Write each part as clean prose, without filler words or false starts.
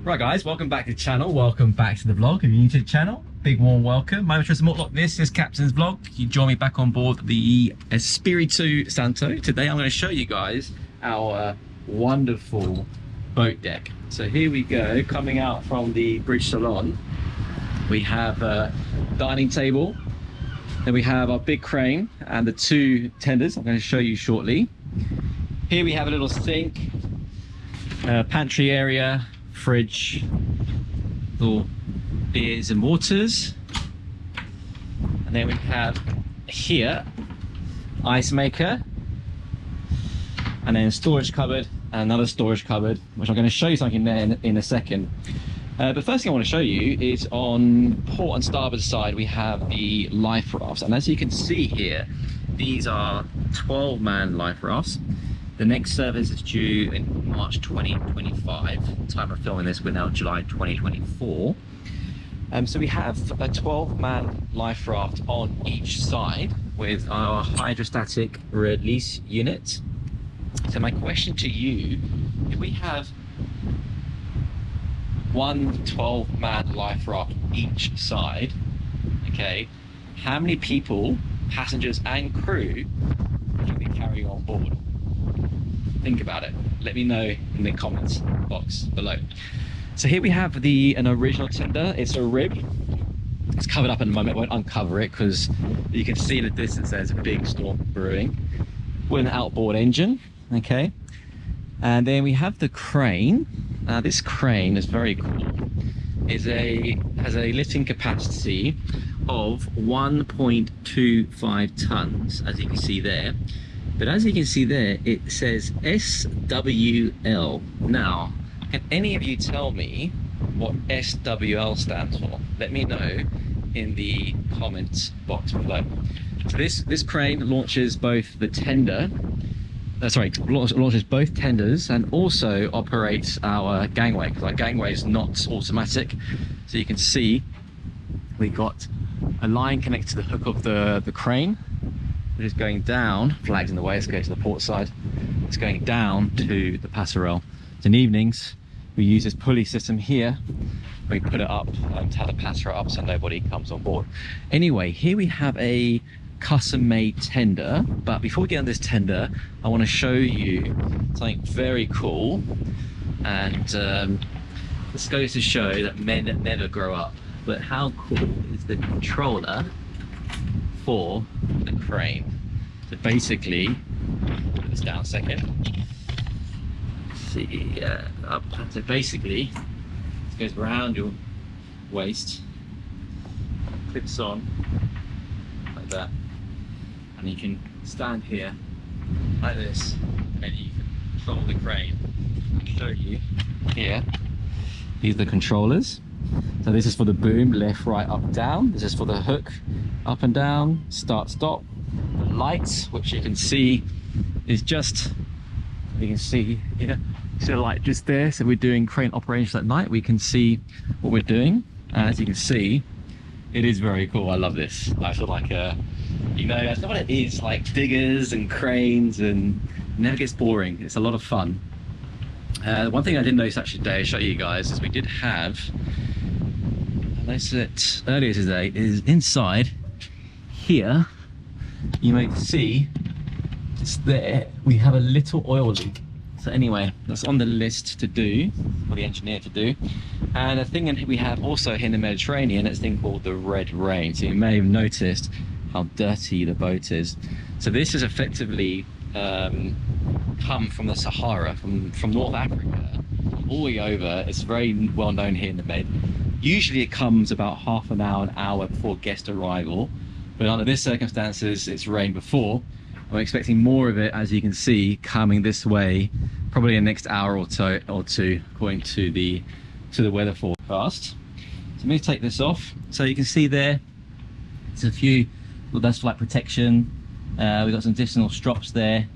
Right guys, welcome back to the channel, welcome back to the vlog. If you're new to the channel, big warm welcome. My name is Tristan Mortlock, this is Captain's Vlog. You join me back on board the Espiritu Santo. Today I'm going to show you guys our wonderful boat deck. So here we go, coming out from the bridge salon. We have a dining table, then we have our big crane and the two tenders I'm going to show you shortly. Here we have a little sink, pantry area, fridge, little beers and waters, and then we have here ice maker, and then storage cupboard and another storage cupboard, which I'm going to show you something there in a second. But first thing I want to show you is on port and starboard side we have the life rafts, and as you can see here, these are 12-man life rafts. The next service is due in March 2025. Time of filming this, we're now July 2024. So we have a 12-man life raft on each side with our hydrostatic release unit. So my question to you, if we have one 12-man life raft each side, okay, how many people, passengers and crew, can we carry on board? Think about it. Let me know in the comments box below. So here we have an original tender. It's a rib. It's covered up in a moment. I won't uncover it because you can see in the distance there's a big storm brewing with an outboard engine. Okay. And then we have the crane. This crane is very cool. Has a lifting capacity of 1.25 tons, as you can see there. But as you can see there, it says SWL. Now, can any of you tell me what SWL stands for? Let me know in the comments box below. So this crane launches both the tender, launches both tenders and also operates our gangway, because our gangway is not automatic. So you can see we've got a line connected to the hook of the crane. Which is going down, flags in the way, let's go to the port side. It's going down to the passerelle. So in evenings, we use this pulley system here. We put it up to have the passerelle up so nobody comes on board. Anyway, here we have a custom-made tender. But before we get on this tender, I want to show you something very cool. And this goes to show that men never grow up. But how cool is the controller for the crane? So basically, put this down a second. See, up. So basically, it goes around your waist, clips on like that, and you can stand here like this, and you can control the crane. I'll show you here. These are the controllers. So this is for the boom, left, right, up, down. This is for the hook, up and down, start, stop. The lights, which you can see is just, you can see here, see the light just there. So we're doing crane operations at night. We can see what we're doing. And as you can see, it is very cool. I love this. I feel like, you know, that's not what it is, like diggers and cranes, and it never gets boring. It's a lot of fun. One thing I didn't notice actually today, I'll show you guys, is we did have, I noticed it earlier today, is inside here, you may see, it's there, we have a little oil leak. So anyway, that's on the list to do, for the engineer to do. And a thing we have also here in the Mediterranean, it's a thing called the red rain. So you may have noticed how dirty the boat is. So this is effectively come from the Sahara, from North Africa, all the way over. It's very well known here in the Med. Usually it comes about half an hour before guest arrival, but under this circumstances, it's rained before. I'm expecting more of it, as you can see, coming this way, probably in the next hour or two, according to the weather forecast. So let me take this off. So you can see there, there's a few, well, that's for like protection. We've got some additional strops there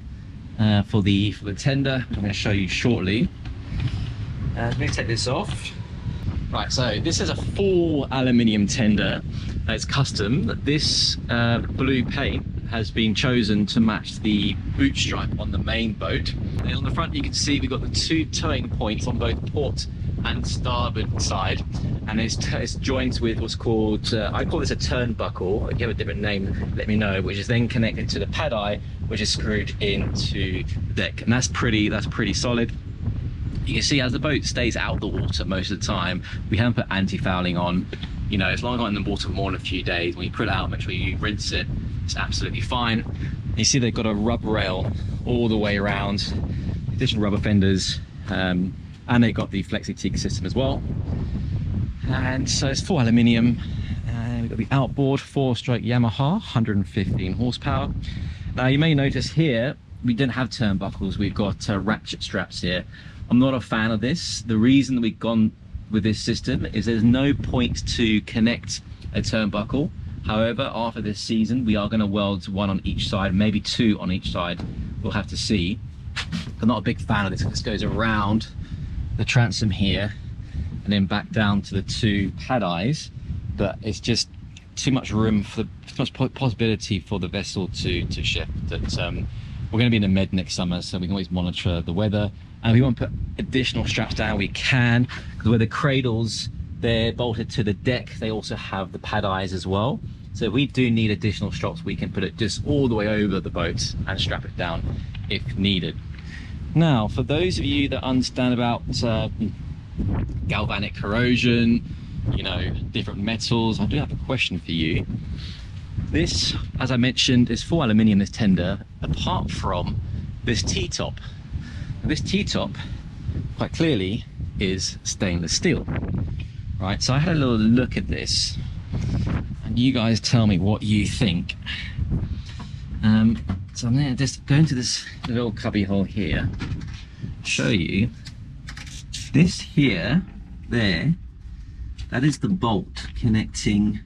for the tender, which I'm going to show you shortly. Let me take this off. Right, so this is a full aluminium tender. It's custom. This blue paint has been chosen to match the boot stripe on the main boat. And on the front you can see we've got the two towing points on both port and starboard side, and it's joined with what's called, I call this a turnbuckle. If you have a different name, let me know. Which is then connected to the pad eye, which is screwed into the deck, and that's pretty solid. You can see as the boat stays out the water most of the time, we haven't put anti-fouling on. You know, as long as it's not in the water for more than a few days, when you put it out, make sure you rinse it. It's absolutely fine. You see they've got a rubber rail all the way around, additional rubber fenders, and they've got the flexi-teak system as well. And so it's full aluminium. We've got the outboard 4-stroke Yamaha, 115 horsepower. Now you may notice here, we don't have turnbuckles, we've got ratchet straps here. I'm not a fan of this. The reason that we've gone with this system is there's no point to connect a turnbuckle. However, after this season, we are going to weld one on each side, maybe two on each side. We'll have to see. I'm not a big fan of this. This goes around the transom here and then back down to the two pad eyes, but it's just too much room for too much possibility for the vessel to shift. That we're going to be in the Med next summer, so we can always monitor the weather. And if we want to put additional straps down, we can, because where the cradles, they're bolted to the deck, they also have the pad eyes as well. So if we do need additional straps, we can put it just all the way over the boat and strap it down if needed. Now, for those of you that understand about galvanic corrosion, you know, different metals, I do have a question for you. This, as I mentioned, is full aluminium, this tender, apart from this T-top. This T-top, quite clearly, is stainless steel, right? So I had a little look at this, and you guys tell me what you think. So I'm going to just go into this little cubby hole here, show you this here, there, that is the bolt connecting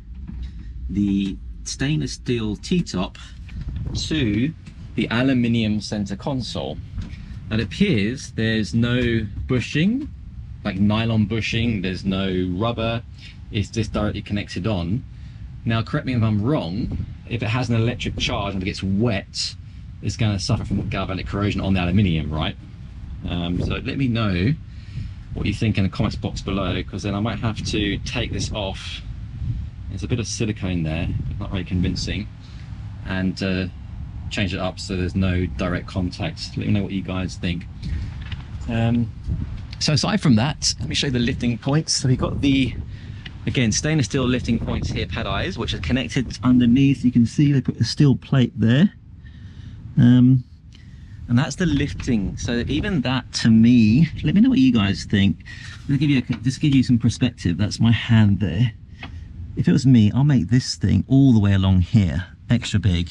the stainless steel T-top to the aluminium center console. It appears there's no bushing, like nylon bushing, there's no rubber, it's just directly connected on. Now, correct me if I'm wrong, if it has an electric charge and it gets wet, it's going to suffer from galvanic corrosion on the aluminium, right? So let me know what you think in the comments box below, because then I might have to take this off. There's a bit of silicone there, not very convincing, and change it up so there's no direct contact. Let me know what you guys think. So aside from that, let me show you the lifting points. So we've got the, again, stainless steel lifting points here, pad eyes, which are connected underneath. You can see they put a steel plate there. And that's the lifting. So even that, to me, let me know what you guys think. I'll give you just give you some perspective. That's my hand there. If it was me, I'll make this thing all the way along here, extra big.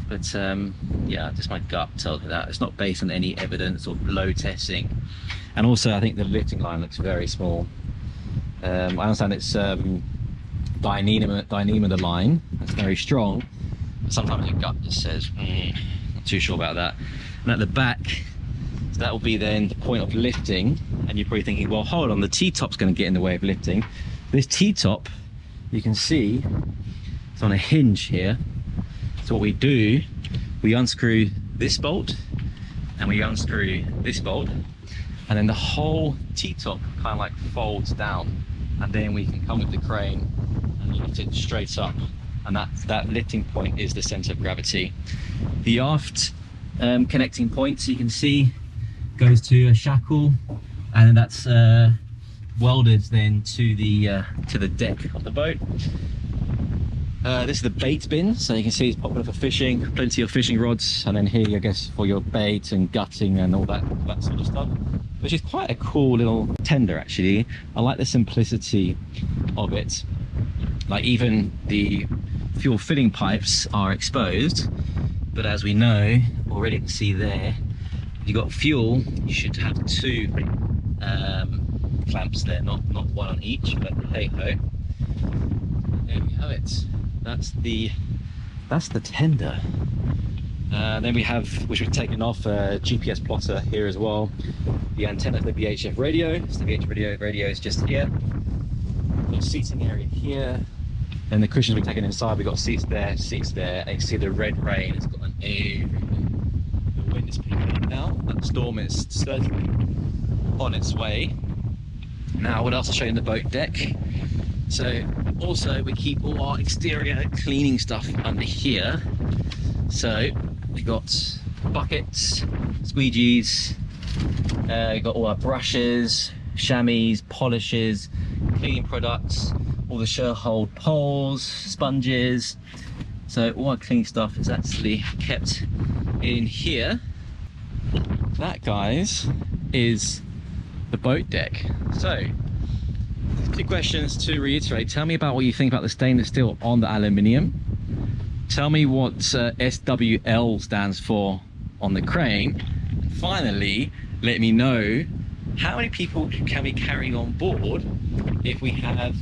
But yeah, just my gut tells me that. It's not based on any evidence or load testing. And also, I think the lifting line looks very small. I understand it's diameter line. That's very strong. But sometimes your gut just says, not too sure about that. And at the back, so that will be then the point of lifting. And you're probably thinking, well, hold on, the T-top's going to get in the way of lifting. This T-top, you can see, it's on a hinge here. So what we do, we unscrew this bolt and we unscrew this bolt, and then the whole T-top kind of like folds down, and then we can come with the crane and lift it straight up, and that lifting point is the center of gravity. The aft connecting point, so you can see, goes to a shackle, and then that's welded then to the deck of the boat. This is the bait bin, so you can see it's popular for fishing, plenty of fishing rods, and then here, I guess, for your bait and gutting and all that sort of stuff, which is quite a cool little tender, actually. I like the simplicity of it. Like, even the fuel filling pipes are exposed, but as we know, already you can see there, if you've got fuel, you should have two clamps there, not one on each, but hey ho. There we have it. That's the tender. Then we have, which we've taken off, a GPS plotter here as well. The antenna for the VHF radio. So the VHF radio is just here. Got seating area here. And the cushions we've taken inside, we've got seats there, and you see the red rain. It's got an everything. The wind is picking up now. That storm is certainly on its way. Now, what else I'll show you in the boat deck? So also we keep all our exterior cleaning stuff under here. So we got buckets, squeegees, we got all our brushes, chamois, polishes, cleaning products, all the Sherhold poles, sponges. So all our cleaning stuff is actually kept in here. That, guys, is the boat deck. So 2 questions to reiterate. Tell me about what you think about the stainless steel on the aluminium. Tell me what SWL stands for on the crane. And finally, let me know how many people can we carry on board if we have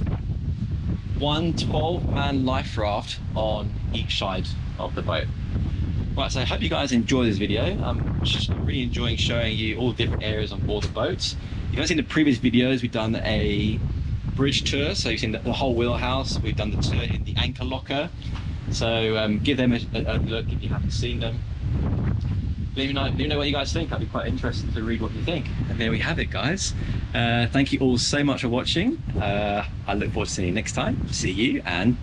one 12-man life raft on each side of the boat. Right, so I hope you guys enjoy this video. I'm just really enjoying showing you all the different areas on board the boats. If you haven't seen the previous videos, we've done a bridge tour, so you've seen the whole wheelhouse. We've done the tour in the anchor locker, so give them a look if you haven't seen them. Let me know what you guys think. I'd be quite interested to read what you think. And there we have it, guys. Thank you all so much for watching. I look forward to seeing you next time. See you, and